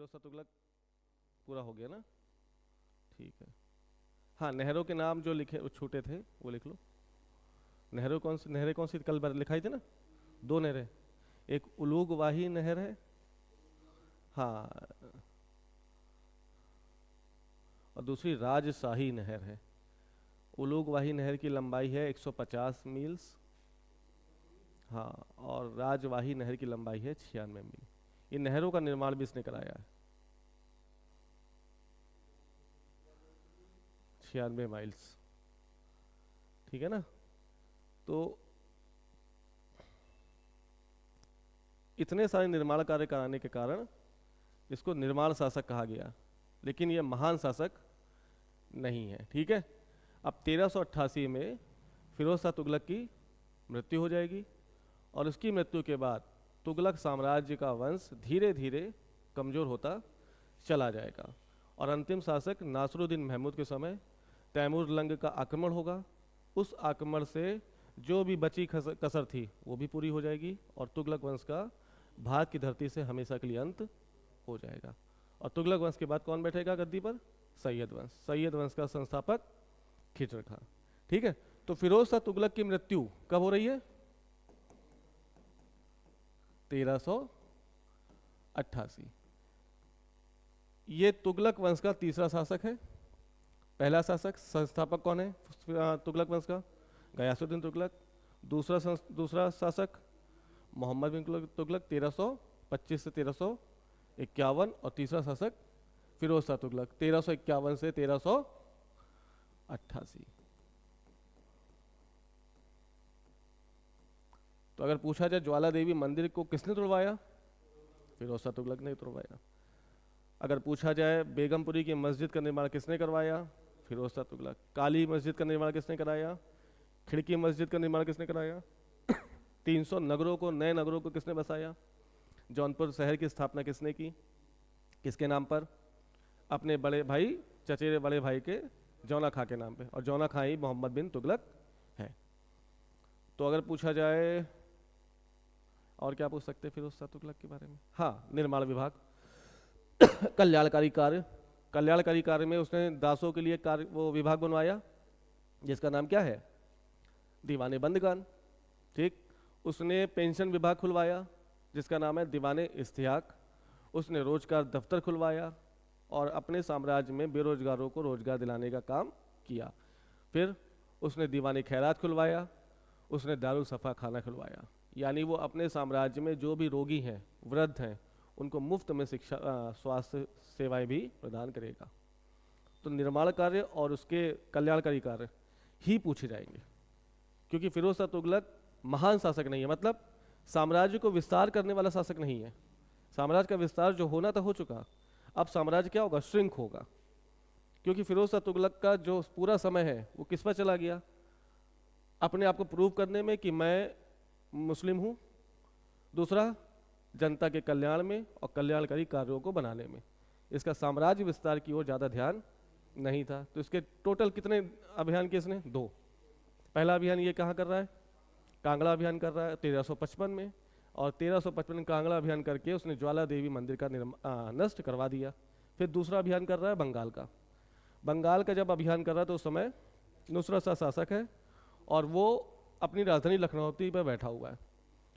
फिरोज शाह तुगलक पूरा हो गया ना? ठीक है। हाँ, नहरों के नाम जो लिखे वो छूटे थे वो लिख लो। नहरें कौन सी कल लिखाई थी ना? दो नहरें, एक उलूग वाही नहर है। हाँ, और दूसरी राजशाही नहर है। उलूग वाही नहर की लंबाई है 150 मील्स। हाँ, और राजवाही नहर की लंबाई है 96 मील। ये नहरों का निर्माण भी इसने कराया है। 96 माइल्स। ठीक है ना? तो इतने सारे निर्माण कार्य कराने के कारण इसको निर्माण शासक कहा गया, लेकिन यह महान शासक नहीं है। ठीक है। अब 1388 में फिरोज शाह तुगलक की मृत्यु हो जाएगी, और उसकी मृत्यु के बाद तुगलक साम्राज्य का वंश धीरे धीरे कमज़ोर होता चला जाएगा, और अंतिम शासक नासरुद्दीन महमूद के समय तैमूर लंग का आक्रमण होगा। उस आक्रमण से जो भी बची कसर थी वो भी पूरी हो जाएगी, और तुगलक वंश का भारत की धरती से हमेशा के लिए अंत हो जाएगा। और तुगलक वंश के बाद कौन बैठेगा गद्दी पर? सैयद वंश। सैयद वंश का संस्थापक खिजर खां। ठीक है। तो फिरोज शाह तुगलक की मृत्यु कब हो रही है? 1388। ये तुगलक वंश का तीसरा शासक है। पहला शासक संस्थापक कौन है तुगलक वंश का? गयासुद्दीन तुगलक। दूसरा शासक मोहम्मद बिन तुगलक 1325 से 1351, और तीसरा शासक फिरोज शाह तुगलक 1351 से 1388। तो अगर पूछा जाए ज्वाला देवी मंदिर को किसने तुड़वाया? फिरोज शाह तुगलक ने तुड़वाया। अगर पूछा जाए बेगमपुरी की मस्जिद का निर्माण किसने करवाया? फिरोज शाह तुगलक। काली मस्जिद का निर्माण किसने कराया? खिड़की मस्जिद का निर्माण किसने कराया? 300 नगरों को, नए नगरों को किसने बसाया? जौनपुर शहर की स्थापना किसने की? किसके नाम पर? अपने बड़े भाई, चचेरे बड़े भाई के जौना खां के नाम पे, और जौना खां ही मोहम्मद बिन तुगलक है। तो अगर पूछा जाए और क्या पूछ सकते हैं फिरोज शाह तुगलक के बारे में? हाँ, निर्माण विभाग, कल्याणकारी कार्य। कल्याणकारी कार्य में उसने दासों के लिए कार्य वो विभाग बनवाया, जिसका नाम क्या है? दीवाने बंदगान। ठीक। उसने पेंशन विभाग खुलवाया, जिसका नाम है दीवाने इश्तियाक। उसने रोजगार दफ्तर खुलवाया, और अपने साम्राज्य में बेरोजगारों को रोजगार दिलाने का काम किया। फिर उसने दीवाने खैरात खुलवाया। उसने दारुल सफ़ा खाना खुलवाया, यानी वो अपने साम्राज्य में जो भी रोगी हैं, वृद्ध हैं, उनको मुफ्त में शिक्षा, स्वास्थ्य सेवाएं भी प्रदान करेगा। तो निर्माण कार्य और उसके कल्याणकारी कार्य ही पूछे जाएंगे, क्योंकि फिरोज शाह तुगलक महान शासक नहीं है, मतलब साम्राज्य को विस्तार करने वाला शासक नहीं है। साम्राज्य का विस्तार जो होना था हो चुका, अब साम्राज्य क्या होगा? श्रिंक होगा। क्योंकि फिरोज शाह तुगलक का जो पूरा समय है वो किस पर चला गया? अपने आप को प्रूव करने में कि मैं मुस्लिम हूँ। दूसरा, जनता के कल्याण में और कल्याणकारी कार्यों को बनाने में। इसका साम्राज्य विस्तार की ओर ज़्यादा ध्यान नहीं था। तो इसके टोटल कितने अभियान किए इसने? 2। पहला अभियान ये कहाँ कर रहा है? कांगड़ा अभियान कर रहा है 1355 में, और 1355 कांगड़ा अभियान करके उसने ज्वाला देवी मंदिर का नष्ट करवा दिया। फिर दूसरा अभियान कर रहा है बंगाल का। बंगाल का जब अभियान कर रहा है तो उस समय नुसरत शाह शासक है, और वो अपनी राजधानी लखनऊ पर बैठा हुआ है।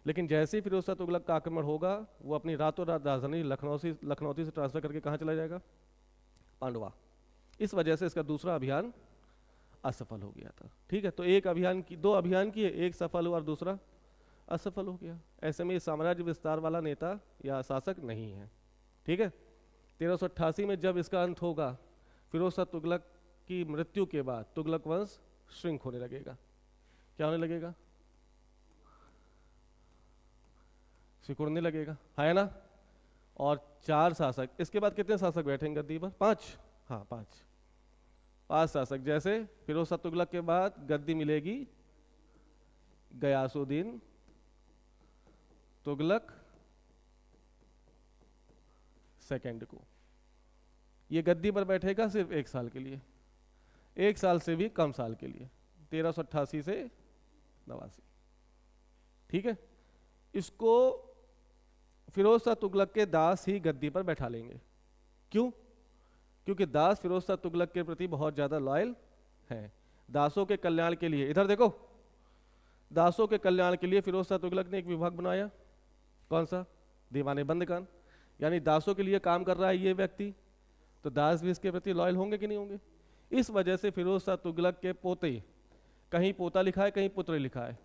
लेकिन जैसे ही फिरोज शाह तुगलक का आक्रमण होगा, वो अपनी रातों रात राजधानी लखनऊ से ट्रांसफर करके कहाँ चला जाएगा? पांडवा। इस वजह से इसका दूसरा अभियान असफल हो गया था। ठीक है। तो एक अभियान की, 2 अभियान किए, एक सफल हुआ और दूसरा असफल हो गया। ऐसे में साम्राज्य विस्तार वाला नेता या शासक नहीं है। ठीक है। 1388 में जब इसका अंत होगा, फिरोज शाह तुगलक की मृत्यु के बाद तुगलक वंश श्रिंक होने लगेगा। क्या होने लगेगा? सिकुड़ने लगेगा, है ना? और 4 शासक, इसके बाद कितने शासक बैठेंगे गद्दी पर? 5। हाँ, 5 शासक। जैसे फिरोज शाह तुगलक के बाद गद्दी मिलेगी गयासुद्दीन तुगलक सेकंड को। ये गद्दी पर बैठेगा सिर्फ 1 साल के लिए, 1 साल से भी कम साल के लिए, 1388 से 89। ठीक है। इसको फिरोज शाह तुगलक के दास ही गद्दी पर बैठा लेंगे। क्यों? क्योंकि दास फिरोज शाह तुगलक के प्रति बहुत ज़्यादा लॉयल हैं। दासों के कल्याण के लिए, इधर देखो, दासों के कल्याण के लिए फिरोज शाह तुगलक ने एक विभाग बनाया। कौन सा? दीवाने बंद खान। यानी दासों के लिए काम कर रहा है ये व्यक्ति, तो दास भी इसके प्रति लॉयल होंगे कि नहीं होंगे? इस वजह से फिरोज शाह तुगलक के पोते, कहीं पोता लिखा है कहीं पुत्र लिखा है,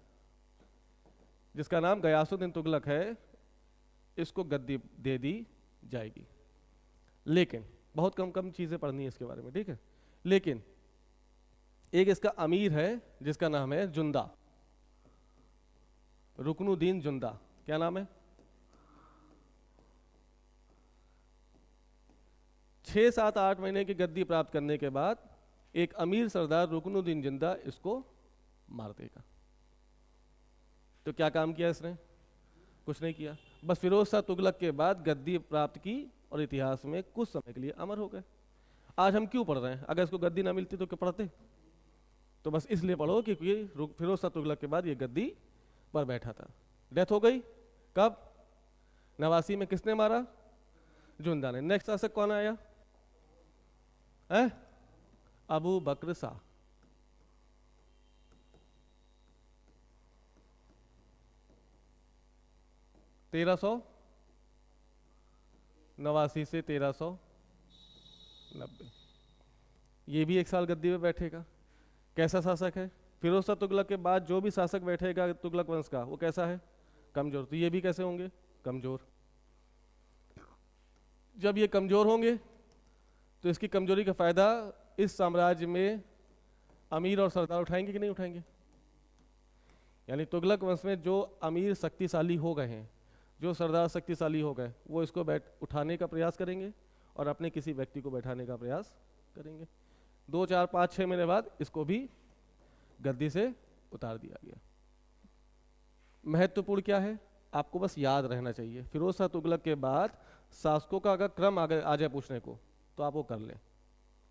जिसका नाम गयासुद्दीन तुगलक है, इसको गद्दी दे दी जाएगी। लेकिन बहुत कम कम चीज़ें पढ़नी है इसके बारे में, ठीक है। लेकिन एक इसका अमीर है जिसका नाम है जुंदा, रुकनुद्दीन जुंदा। क्या नाम है? 6, 7, 8 महीने की गद्दी प्राप्त करने के बाद एक अमीर सरदार रुकनुद्दीन जिंदा इसको मार देगा। तो क्या काम किया इसने? कुछ नहीं किया, बस फिरोज शाह तुगलक के बाद गद्दी प्राप्त की और इतिहास में कुछ समय के लिए अमर हो गए। आज हम क्यों पढ़ रहे हैं? अगर इसको गद्दी ना मिलती तो क्यों पढ़ते? तो बस इसलिए पढ़ो कि फिरोज शाह तुगलक के बाद ये गद्दी पर बैठा था। डेथ हो गई कब? 89 में। किसने मारा? जुंदा ने। नेक्स्ट शासक कौन आया? अबू बकर शाह। 1389 से 1390। ये भी 1 साल गद्दी पे बैठेगा। कैसा शासक है? फिरोज शाह तुगलक के बाद जो भी शासक बैठेगा तुगलक वंश का, वो कैसा है? कमजोर। तो ये भी कैसे होंगे? कमजोर। जब ये कमजोर होंगे तो इसकी कमजोरी का फायदा इस साम्राज्य में अमीर और सरदार उठाएंगे कि नहीं उठाएंगे? यानी तुगलक वंश में जो अमीर शक्तिशाली हो गए हैं, जो सरदार शक्तिशाली हो गए, वो इसको उठाने का प्रयास करेंगे और अपने किसी व्यक्ति को बैठाने का प्रयास करेंगे। 2, 4, 5, 6 महीने बाद इसको भी गद्दी से उतार दिया गया। महत्वपूर्ण क्या है? आपको बस याद रहना चाहिए, फिरोज शाह तुगलक के बाद शासकों का अगर क्रम आ जाए पूछने को तो आप वो कर लें।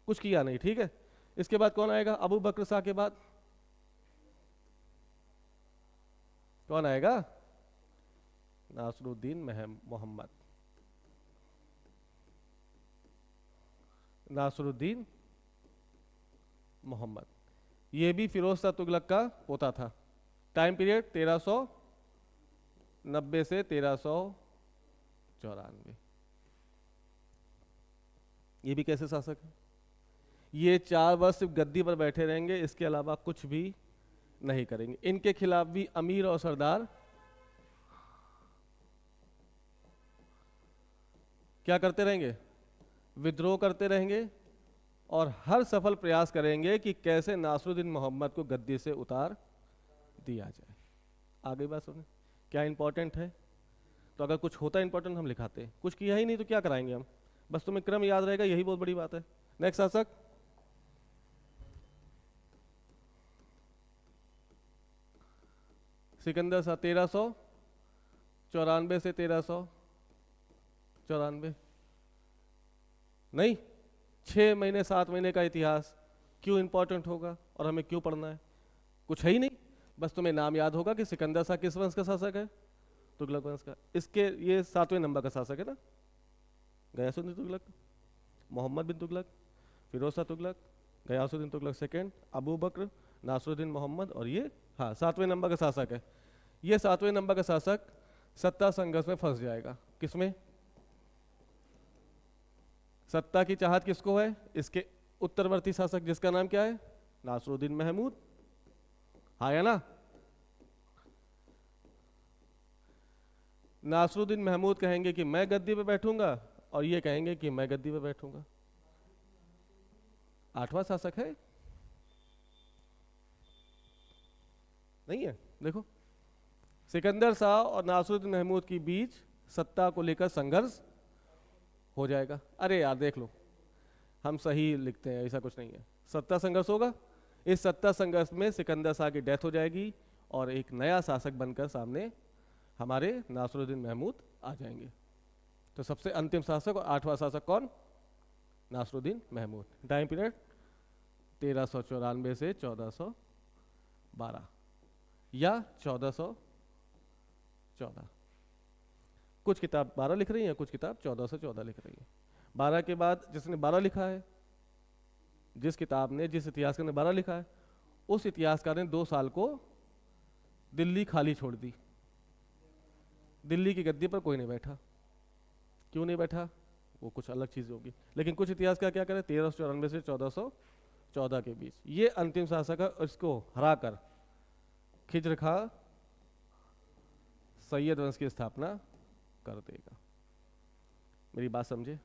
कुछ किया नहीं, ठीक है। इसके बाद कौन आएगा? अबू बकर शाह के बाद कौन आएगा? नासरुद्दीन मोहम्मद। नासरुद्दीन मोहम्मद, ये भी फिरोज शाह तुगलक का पोता था। टाइम पीरियड 1390 से 1394। ये भी कैसे शासक है? ये 4 वर्ष सिर्फ गद्दी पर बैठे रहेंगे, इसके अलावा कुछ भी नहीं करेंगे। इनके खिलाफ भी अमीर और सरदार क्या करते रहेंगे? विद्रोह करते रहेंगे और हर सफल प्रयास करेंगे कि कैसे नासरुद्दीन मोहम्मद को गद्दी से उतार दिया जाए। आगे बात सुनिए, क्या इंपॉर्टेंट है? तो अगर कुछ होता है इंपॉर्टेंट हम लिखाते हैं, कुछ किया ही नहीं तो क्या कराएंगे हम? बस तुम्हें क्रम याद रहेगा, यही बहुत बड़ी बात है। नेक्स्ट शासक सिकंदर शाह 1394 से 1394। नहीं, 6 महीने 7 महीने का इतिहास क्यों इंपॉर्टेंट होगा और हमें क्यों पढ़ना है? कुछ है ही नहीं, बस तुम्हें नाम याद होगा कि सिकंदर शाह किस वंश का शासक है? तुगलक वंश का। इसके ये 7वें नंबर का शासक है ना, गयासुद्दीन तुगलक, मोहम्मद बिन तुगलक, फिरोज शाह तुगलक, गयासुद्दीन तुगलक सेकेंड, अबू बकर, नासरुद्दीन मोहम्मद, और ये 7वें नंबर का शासक है। ये 7वें नंबर का शासक सत्ता संघर्ष में फंस जाएगा। किसमें? सत्ता की चाहत किसको है? इसके उत्तरवर्ती शासक जिसका नाम क्या है? नासरुद्दीन महमूद। हाँ या ना? नासरुद्दीन महमूद कहेंगे कि मैं गद्दी पे बैठूंगा और ये कहेंगे कि मैं गद्दी पे बैठूंगा। 8वां शासक है नहीं है? देखो, सिकंदर शाह और नासरुद्दीन महमूद के बीच सत्ता को लेकर संघर्ष हो जाएगा। अरे यार देख लो, हम सही लिखते हैं, ऐसा कुछ नहीं है। सत्ता संघर्ष होगा, इस सत्ता संघर्ष में सिकंदर शाह की डेथ हो जाएगी और एक नया शासक बनकर सामने हमारे नासरुद्दीन महमूद आ जाएंगे। तो सबसे अंतिम शासक और 8वां शासक कौन? नासरुद्दीन महमूद। टाइम पीरियड 1394 से 1412 या 1414। कुछ किताब 12 लिख रही है, कुछ किताब 14 से 14 लिख रही है। 12 के बाद जिसने 12 लिखा है, जिस किताब ने, जिस इतिहासकार ने 12 लिखा है, उस इतिहासकार ने 2 साल को दिल्ली खाली छोड़ दी। दिल्ली की गद्दी पर कोई नहीं बैठा। क्यों नहीं बैठा, वो कुछ अलग चीज़ होगी, लेकिन कुछ इतिहासकार क्या करें, 1394 से 1414 के बीच ये अंतिम शासक है, इसको हराकर खिज्र खां सैयद वंश की स्थापना कर देगा। मेरी बात समझे?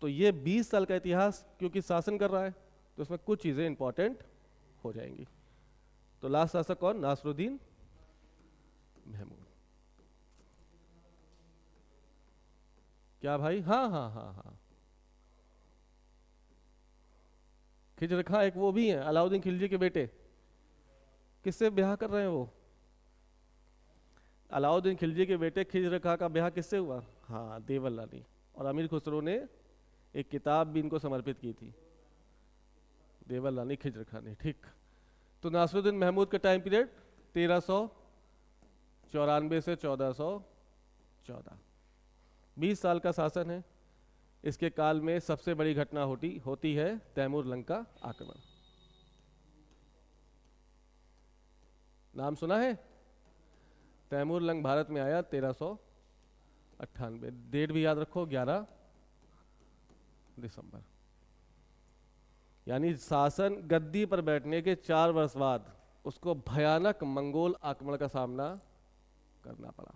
तो ये 20 साल का इतिहास क्योंकि शासन कर रहा है, तो उसमें कुछ चीज़ें इंपॉर्टेंट हो जाएंगी। तो लास्ट शासक कौन, नासरुद्दीन महमूद। क्या भाई? हाँ हाँ हाँ हाँ, खिज्र खां एक वो भी हैं, अलाउद्दीन खिलजी के बेटे। किससे ब्याह कर रहे हैं वो? अलाउद्दीन खिलजी के बेटे खिज्र खां का ब्याह किससे हुआ? हाँ, देवल रानी। और अमीर खुसरो ने एक किताब भी इनको समर्पित की थी, देवल रानी खिज्र खां ने। ठीक, तो नासरुद्दीन महमूद का टाइम पीरियड 1394 से 1414, 20 साल का शासन है। इसके काल में सबसे बड़ी घटना होती है तैमूर लंग का आक्रमण। नाम सुना है? तैमूर लंग भारत में आया 1398, डेट भी याद रखो, 11 दिसंबर। यानी शासन गद्दी पर बैठने के 4 वर्ष बाद उसको भयानक मंगोल आक्रमण का सामना करना पड़ा।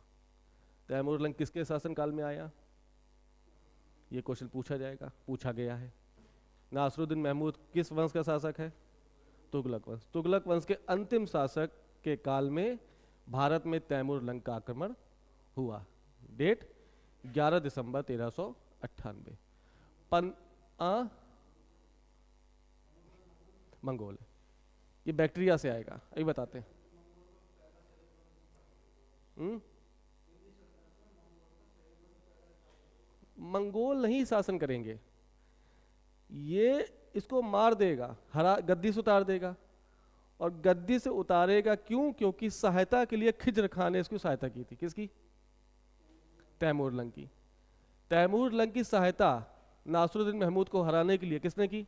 तैमूर लंग किसके शासन काल में आया, ये क्वेश्चन पूछा जाएगा, पूछा गया है। नासरुद्दीन महमूद किस वंश का शासक है? तुगलक वंश। तुगलक वंश के अंतिम शासक के काल में भारत में तैमूर लंग का आक्रमण हुआ। डेट 11 दिसंबर 1398। मंगोल, ये बैक्टीरिया से आएगा, अभी बताते हैं। मंगोल नहीं शासन करेंगे, ये इसको मार देगा, हरा गद्दी से उतार देगा। और गद्दी से उतारेगा क्यों? क्योंकि सहायता के लिए खिज्र खां ने इसकी सहायता की थी। किसकी? तैमूर लंग की। तैमूर लंग की सहायता नासरुद्दीन महमूद को हराने के लिए किसने की?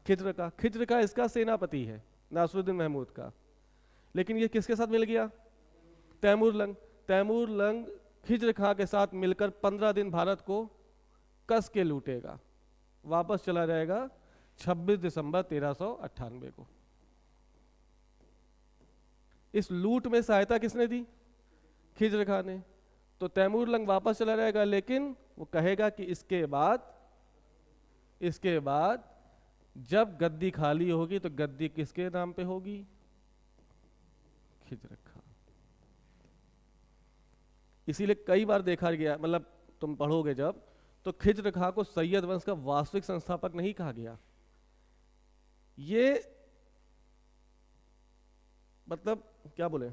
खिज्र खां। खिज्र खां इसका सेनापति है, नासरुद्दीन महमूद का। लेकिन ये किसके साथ मिल गया? तैमूर लंग। तैमूर लंग खिज्र खां के साथ मिलकर 15 दिन भारत को कस के लूटेगा, वापस चला जाएगा 26 दिसंबर 1398 को। इस लूट में सहायता किसने दी? खिज्र खां ने। तो तैमूर लंग वापस चला जाएगा, लेकिन वो कहेगा कि इसके बाद जब गद्दी खाली होगी तो गद्दी किसके नाम पे होगी? खिज्र खां। इसीलिए कई बार देखा गया, मतलब तुम पढ़ोगे जब, तो खिज्र खां को सैयद वंश का वास्तविक संस्थापक नहीं कहा गया। ये मतलब क्या बोले,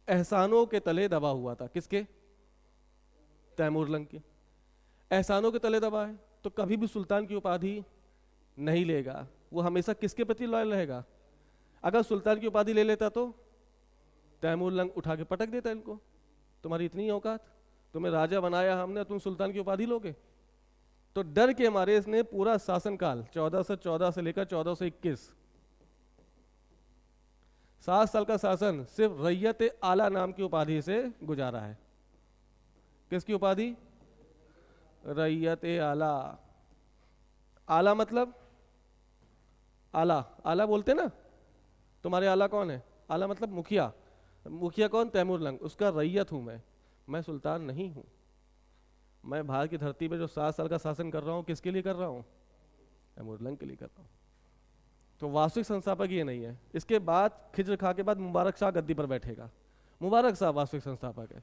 एहसानों के तले दबा हुआ था। किसके? तैमूर लंग के। एहसानों के तले दबा है तो कभी भी सुल्तान की उपाधि नहीं लेगा। वो हमेशा किसके प्रति लॉयल रहेगा? अगर सुल्तान की उपाधि ले लेता तो तैमूर लंग उठा के पटक देता इनको, तुम्हारी इतनी औकात, तुम्हें राजा बनाया हमने, तुम सुल्तान की उपाधि लोगे। तो डर के मारे इसने पूरा शासनकाल 1414 से लेकर 1421 7 साल का शासन सिर्फ रैयत आला नाम की उपाधि से गुजारा है। किसकी उपाधि? रैयत आला। आला मतलब आला, आला बोलते ना, तुम्हारे आला कौन है? आला मतलब मुखिया। मुखिया कौन? तैमूर लंग। उसका रैयत हूं मैं सुल्तान नहीं हूं। मैं भारत की धरती पे जो 7 साल का शासन कर रहा हूं, किसके लिए कर रहा हूं? तैमूर लंग के लिए कर रहा हूं। तो वास्तविक संस्थापक ये नहीं है। इसके बाद खिज्र खां के बाद मुबारक शाह गद्दी पर बैठेगा। मुबारक शाह वास्तविक संस्थापक है,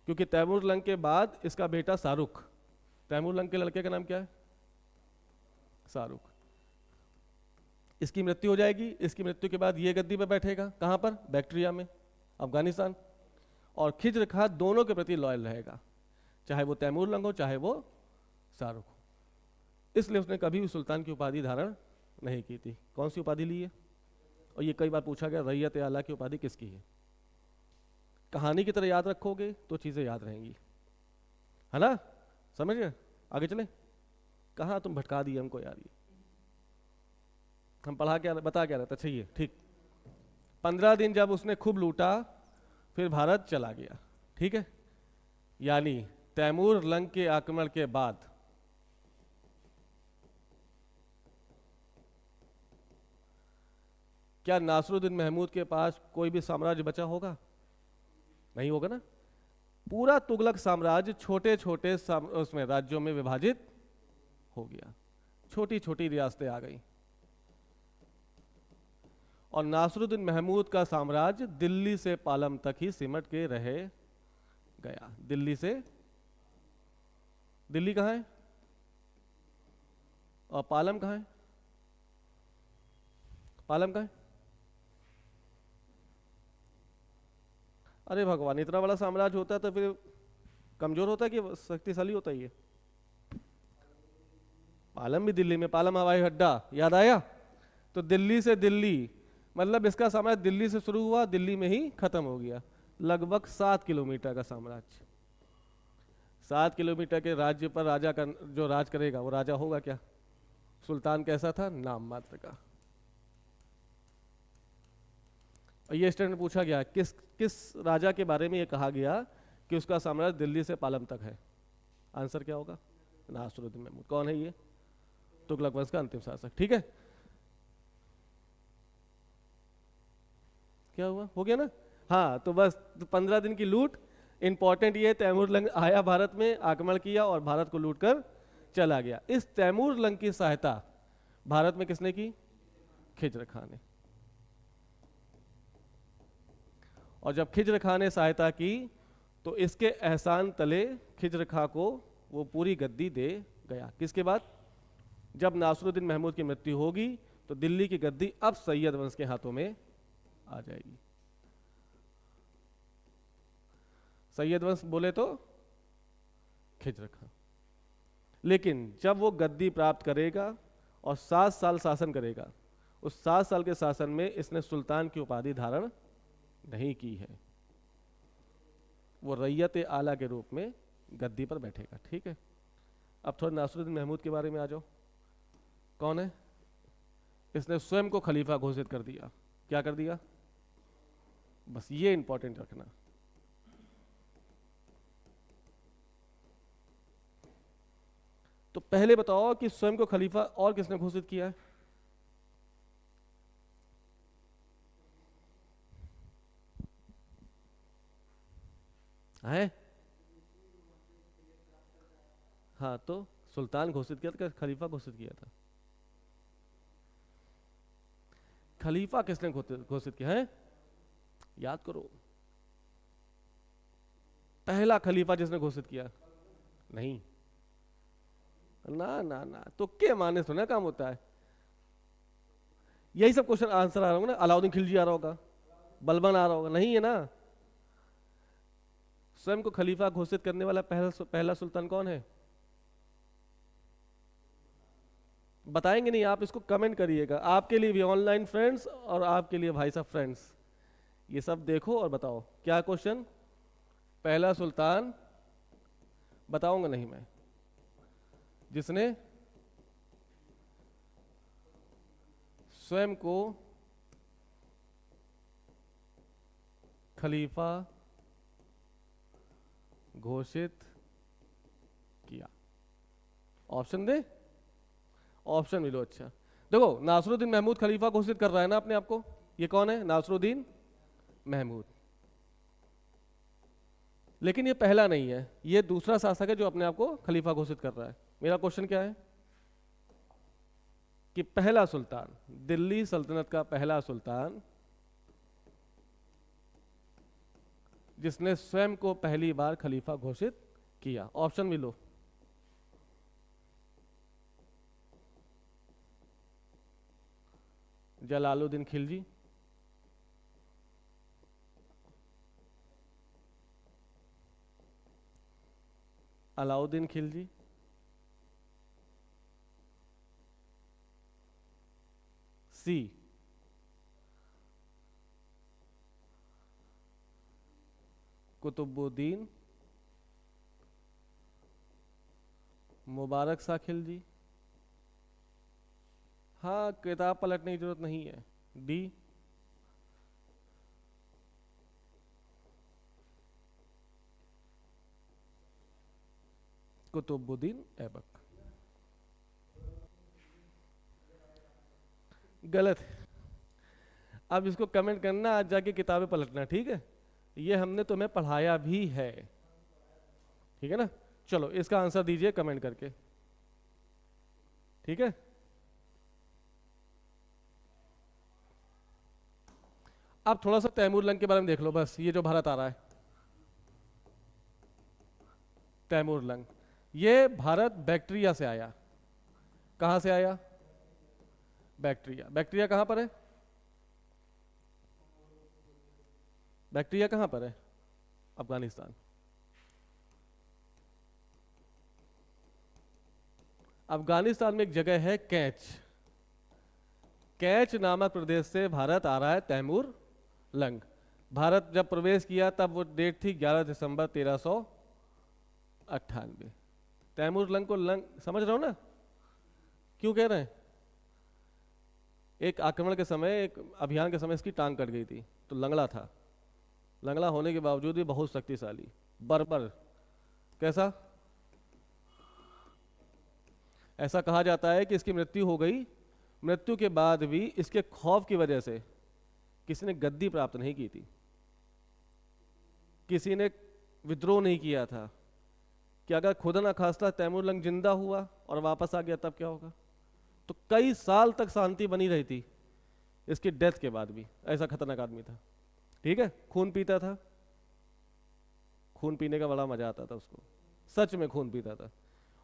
क्योंकि तैमूर लंग के बाद इसका बेटा शाहरुख। तैमूर लंग के लड़के का नाम क्या है? शाहरुख। इसकी मृत्यु हो जाएगी। इसकी मृत्यु के बाद ये गद्दी पर बैठेगा। कहां पर? बैक्टीरिया में, अफगानिस्तान। और खिज्र खां दोनों के प्रति लॉयल रहेगा, चाहे वो तैमूर लंग हो चाहे वो शाहरुख हो। इसलिए उसने कभी भी सुल्तान की उपाधि धारण नहीं की थी। कौन सी उपाधि ली है? और ये कई बार पूछा गया, रैयत आला की उपाधि किसकी है? कहानी की तरह याद रखोगे तो चीजें याद रहेंगी, है ना? समझ गए? आगे चले। कहाँ तुम भटका दिए हमको यार, ये हम पढ़ा क्या बता क्या रहा था? अच्छा ये ठीक, 15 दिन जब उसने खूब लूटा फिर भारत चला गया, ठीक है। यानी तैमूर लंग के आक्रमण के बाद क्या नासरुद्दीन महमूद के पास कोई भी साम्राज्य बचा होगा? नहीं होगा ना। पूरा तुगलक साम्राज्य छोटे छोटे उसमें राज्यों में विभाजित हो गया, छोटी छोटी रियासतें आ गई, और नासरुद्दीन महमूद का साम्राज्य दिल्ली से पालम तक ही सिमट के रह गया। दिल्ली से, दिल्ली कहाँ है और पालम कहाँ है? पालम कहाँ है? अरे भगवान, इतना बड़ा साम्राज्य होता है तो फिर कमजोर होता है कि शक्तिशाली होता है ये? पालम भी दिल्ली में, पालम हवाई अड्डा, याद आया? तो दिल्ली से दिल्ली, मतलब इसका साम्राज्य दिल्ली से शुरू हुआ, दिल्ली में ही खत्म हो गया। लगभग 7 किलोमीटर का साम्राज्य। 7 किलोमीटर के राज्य पर राजा का जो राज करेगा वो राजा होगा क्या? सुल्तान कैसा था? नाम मात्र का। और ये स्टैंड में पूछा गया किस किस राजा के बारे में ये कहा गया कि उसका साम्राज्य दिल्ली से पालम तक है? आंसर क्या होगा? नासरुद्दीन महमूद। कौन है ये? तुगलक वंश का अंतिम शासक, ठीक है। क्या हुआ? हो गया ना। हाँ, तो बस 15 दिन की लूट। इंपॉर्टेंट ये, तैमूर लंग आया भारत में, आक्रमण किया और भारत को लूट कर चला गया। इस तैमूर लंग की सहायता भारत में किसने की? खिज्र खां ने। और जब खिज्र खां ने सहायता की तो इसके एहसान तले खिज्र खां को वो पूरी गद्दी दे गया। किसके बाद? जब नासरुद्दीन महमूद की मृत्यु होगी तो दिल्ली की गद्दी अब सैयद वंश के हाथों में आ जाएगी। सैयद वंश बोले तो खिज्र खां। लेकिन जब वो गद्दी प्राप्त करेगा और 7 साल शासन करेगा, उस 7 साल के शासन में इसने सुल्तान की उपाधि धारण नहीं की है। वो रैयत आला के रूप में गद्दी पर बैठेगा, ठीक है। अब थोड़ा नासरुद्दीन महमूद के बारे में आ जाओ। कौन है? इसने स्वयं को खलीफा घोषित कर दिया। क्या कर दिया? बस ये इंपॉर्टेंट रखना। तो पहले बताओ कि स्वयं को खलीफा और किसने घोषित किया है? है? हाँ, तो सुल्तान घोषित किया था, खलीफा घोषित किया था? खलीफा किसने घोषित किया है? याद करो। पहला खलीफा जिसने घोषित किया? नहीं ना ना ना, तो क्या माने सुना काम होता है। यही सब क्वेश्चन आंसर आ रहा होगा ना। अलाउद्दीन खिलजी आ रहा होगा, बलबन आ रहा होगा, नहीं है ना। स्वयं को खलीफा घोषित करने वाला पहला सुल्तान कौन है? बताएंगे नहीं, आप इसको कमेंट करिएगा। आपके लिए भी ऑनलाइन फ्रेंड्स और आपके लिए भाई साहब फ्रेंड्स, ये सब देखो और बताओ क्या क्वेश्चन। पहला सुल्तान बताऊंगा नहीं मैं, जिसने स्वयं को खलीफा घोषित किया। ऑप्शन दे, ऑप्शन मिलो। अच्छा देखो, नासरुद्दीन महमूद खलीफा घोषित कर रहा है ना अपने आप को। ये कौन है? नासरुद्दीन महमूद। लेकिन ये पहला नहीं है, ये दूसरा शासक है जो अपने आप को खलीफा घोषित कर रहा है। मेरा क्वेश्चन क्या है कि पहला सुल्तान, दिल्ली सल्तनत का पहला सुल्तान जिसने स्वयं को पहली बार खलीफा घोषित किया। ऑप्शन मिलो। जलालुद्दीन खिलजी, अलाउद्दीन खिलजी, सी कुतुबुद्दीन मुबारक शाह खिलजी, हाँ, किताब पलटने की जरूरत नहीं है। डी। कुतुबुद्दीन ऐबक। गलत है। अब इसको कमेंट करना, आज जाके किताबें पलटना, ठीक है? ये हमने तुम्हें पढ़ाया भी है, ठीक है ना? चलो इसका आंसर दीजिए कमेंट करके, ठीक है? अब थोड़ा सा तैमूर लंग के बारे में देख लो, बस ये जो भारत आ रहा है, तैमूर लंग, ये भारत बैक्टीरिया से आया। कहां से आया? बैक्टीरिया। बैक्टीरिया कहां पर है? बैक्टीरिया कहां पर है? अफगानिस्तान। अफगानिस्तान में एक जगह है कैच। कैच नामक प्रदेश से भारत आ रहा है तैमूर लंग। भारत जब प्रवेश किया तब वो डेट थी 11 दिसंबर 1398। तैमूर लंग को लंग समझ रहे हो ना क्यों कह रहे हैं? एक आक्रमण के समय, एक अभियान के समय इसकी टांग कट गई थी, तो लंगड़ा था। लंगड़ा होने के बावजूद भी बहुत शक्तिशाली, बर्बर। कैसा? ऐसा कहा जाता है कि इसकी मृत्यु हो गई, मृत्यु के बाद भी इसके खौफ की वजह से किसी ने गद्दी प्राप्त नहीं की थी, किसी ने विद्रोह नहीं किया था कि अगर खुदा ना खास्ता तैमूर लंग जिंदा हुआ और वापस आ गया तब क्या होगा। तो कई साल तक शांति बनी रही थी इसकी डेथ के बाद भी। ऐसा खतरनाक आदमी था, ठीक है? खून पीता था, खून पीने का बड़ा मजा आता था उसको, सच में खून पीता था,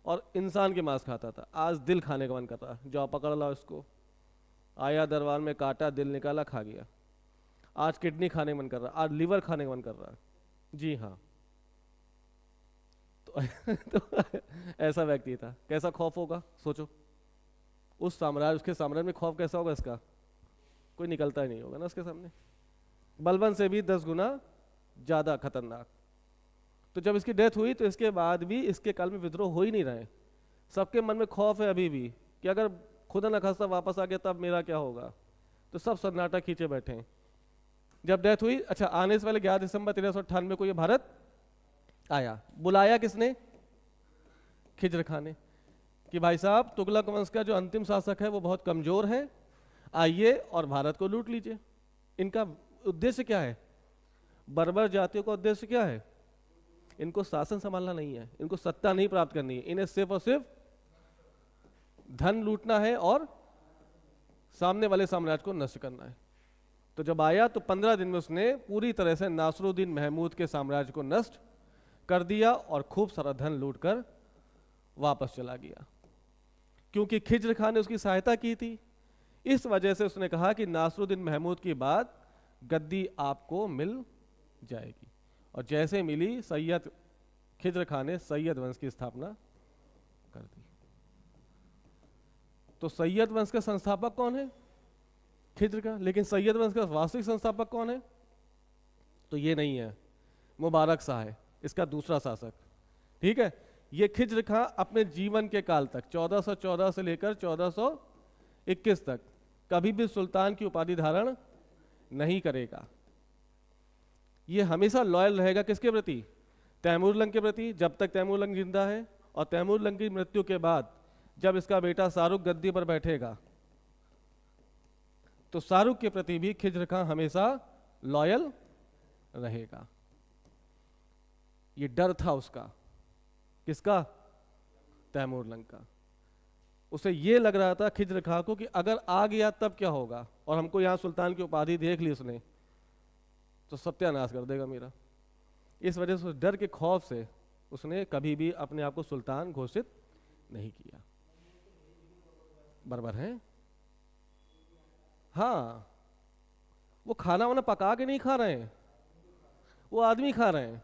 और इंसान के मांस खाता था। आज दिल खाने का मन कर रहा, जाओ पकड़ ला उसको, आया दरबार में, काटा, दिल निकाला, खा गया। आज किडनी खाने का मन कर रहा, आज लिवर खाने का मन कर रहा है। जी हाँ। तो ऐसा व्यक्ति था। कैसा खौफ होगा सोचो, उस साम्राज्य, उसके साम्राज्य में खौफ कैसा होगा इसका? कोई निकलता ही नहीं होगा ना उसके सामने। बलबन से भी 10 गुना ज्यादा खतरनाक। तो जब इसकी डेथ हुई तो इसके बाद भी इसके काल में विद्रोह हो ही नहीं रहे। सबके मन में खौफ है अभी भी कि अगर खुदा न खास्ता वापस आ गया तब मेरा क्या होगा। तो सब सन्नाटा खींचे बैठे हैं। जब डेथ हुई, अच्छा, आने से पहले 11 दिसंबर 1398 को ये भारत आया। बुलाया किसने? खिज्र खान ने, कि भाई साहब तुगलक वंश का जो अंतिम शासक है वो बहुत कमजोर है, आइए और भारत को लूट लीजिए। इनका उद्देश्य क्या है? बर्बर जातियों का उद्देश्य क्या है? इनको शासन संभालना नहीं है, इनको सत्ता नहीं प्राप्त करनी है, इन्हें सिर्फ और सिर्फ धन लूटना है और सामने वाले साम्राज्य को नष्ट करना है। तो जब आया तो 15 दिन में उसने पूरी तरह से नासरुद्दीन महमूद के साम्राज्य को नष्ट कर दिया और खूब सारा धन लूटकर वापस चला गया। क्योंकि खिज्र खान ने उसकी सहायता की थी, इस वजह से उसने कहा कि नासरुद्दीन महमूद की बाद गद्दी आपको मिल जाएगी। और जैसे मिली, सैयद खिज्र खान ने सैयद वंश की स्थापना कर दी। तो सैयद वंश का संस्थापक कौन है? खिज्र का। लेकिन सैयद वंश का वास्तविक संस्थापक कौन है? तो ये नहीं है, मुबारक शाह है इसका दूसरा शासक, ठीक है? ये खिज्र खां अपने जीवन के काल तक 1414 से लेकर 1421 तक कभी भी सुल्तान की उपाधि धारण नहीं करेगा। ये हमेशा लॉयल रहेगा किसके प्रति? तैमूर लंग के प्रति, जब तक तैमूर लंग जिंदा है। और तैमूर लंग की मृत्यु के बाद जब इसका बेटा शाहरुख गद्दी पर बैठेगा तो शाहरुख के प्रति भी खिज्र खां हमेशा लॉयल रहेगा। ये डर था उसका। किसका? तैमूर लंग का। उसे ये लग रहा था खिज्र खां को कि अगर आ गया तब क्या होगा, और हमको यहां सुल्तान की उपाधि देख ली उसने तो सत्यानाश कर देगा मेरा। इस वजह से उस डर के खौफ से उसने कभी भी अपने आप को सुल्तान घोषित नहीं किया। बराबर है? हाँ, वो खाना वाना पका के नहीं खा रहे हैं, वो आदमी खा रहे हैं।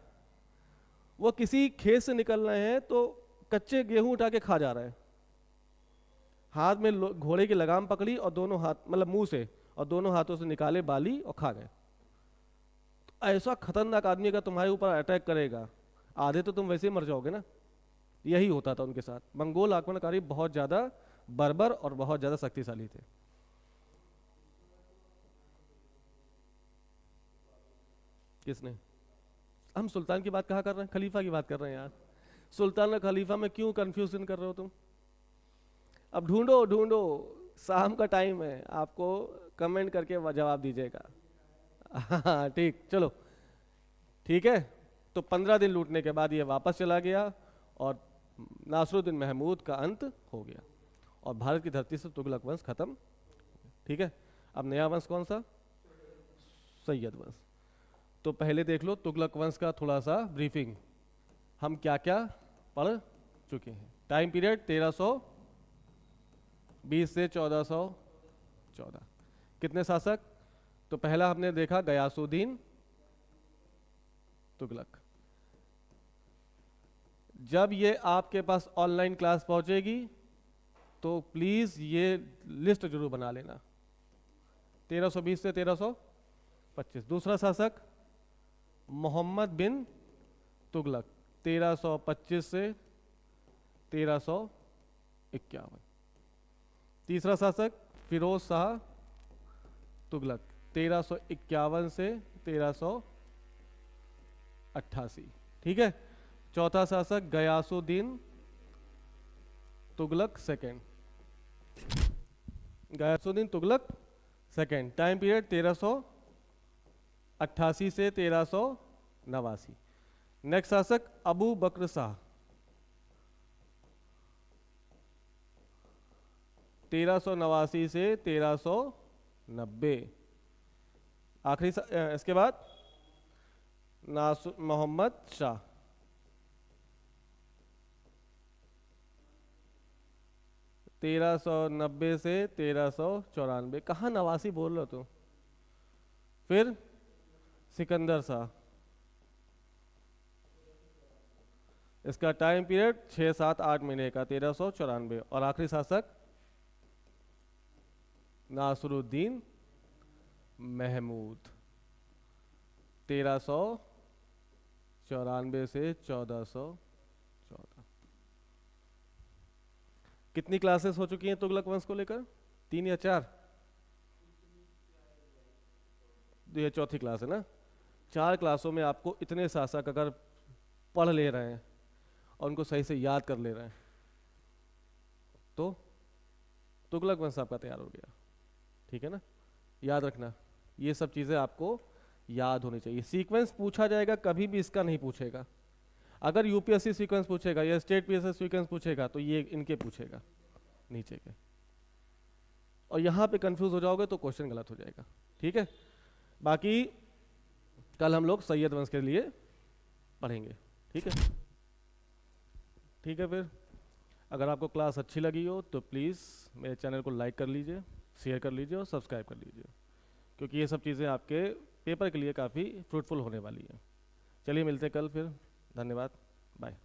वो किसी खेत से निकल रहे हैं तो कच्चे गेहूं उठा के खा जा रहे हैं, हाथ में घोड़े की लगाम पकड़ी और दोनों हाथ, मतलब मुंह से, और दोनों हाथों से निकाले बाली और खा गए। तो ऐसा खतरनाक आदमी का तुम्हारे ऊपर अटैक करेगा, आधे तो तुम वैसे ही मर जाओगे ना। यही होता था उनके साथ। मंगोल आक्रमणकारी बहुत ज्यादा बर्बर और बहुत ज़्यादा शक्तिशाली थे। किसने? हम सुल्तान की बात कहाँ कर रहे हैं, खलीफा की बात कर रहे हैं यार। सुल्तान और खलीफा में क्यों कंफ्यूजन कर रहे हो तुम? अब ढूंढो ढूंढो, शाम का टाइम है, आपको कमेंट करके जवाब दीजिएगा। हाँ ठीक, चलो ठीक है। तो 15 दिन लूटने के बाद ये वापस चला गया और नासरुद्दीन महमूद का अंत हो गया और भारत की धरती से तुगलक वंश खत्म। ठीक है, अब नया वंश कौन सा? सैयद वंश। तो पहले देख लो तुगलक वंश का थोड़ा सा ब्रीफिंग, हम क्या क्या पढ़ चुके हैं। टाइम पीरियड 1320 से 1414। कितने शासक? तो पहला हमने देखा गयासुद्दीन तुगलक। जब ये आपके पास ऑनलाइन क्लास पहुंचेगी तो प्लीज ये लिस्ट जरूर बना लेना, 1320 से 1325। दूसरा शासक मोहम्मद बिन तुगलक, 1325 से 1351। तीसरा शासक फिरोज शाह तुगलक, 1351 से 1388। ठीक है। चौथा शासक Ghiyasuddin Tughlaq second, Ghiyasuddin Tughlaq second, time period 1388 से 1389। नेक्स्ट शासक अबू बकर शाह, 1389 से 1390। आखिरी इसके बाद मोहम्मद शाह, 1390 से 1394। कहाँ 89 बोल रहे हो तुम? फिर सिकंदर शाह, इसका टाइम पीरियड 6-7-8 महीने का, 1394। और आखिरी शासक नासरुद्दीन महमूद, 1394 से 1414। कितनी क्लासेस हो चुकी हैं तुगलक वंश को लेकर? 3 या 4? ये चौथी क्लास है ना। 4 क्लासों में आपको इतने शासक अगर पढ़ ले रहे हैं और उनको सही से याद कर ले रहे हैं तो तुगलक वंश आपका तैयार हो गया। ठीक है ना, याद रखना ये सब चीज़ें आपको याद होनी चाहिए। सीक्वेंस पूछा जाएगा, कभी भी इसका नहीं पूछेगा। अगर यूपीएससी सीक्वेंस पूछेगा या स्टेट पीएससी सीक्वेंस पूछेगा तो ये इनके पूछेगा, नीचे के। और यहाँ पे कंफ्यूज हो जाओगे तो क्वेश्चन गलत हो जाएगा। ठीक है, बाकी कल हम लोग सैयद वंश के लिए पढ़ेंगे। ठीक है, ठीक है। फिर अगर आपको क्लास अच्छी लगी हो तो प्लीज़ मेरे चैनल को लाइक कर लीजिए, शेयर कर लीजिए और सब्सक्राइब कर लीजिए, क्योंकि ये सब चीज़ें आपके पेपर के लिए काफ़ी फ्रूटफुल होने वाली हैं। चलिए मिलते हैं कल फिर। धन्यवाद, बाय।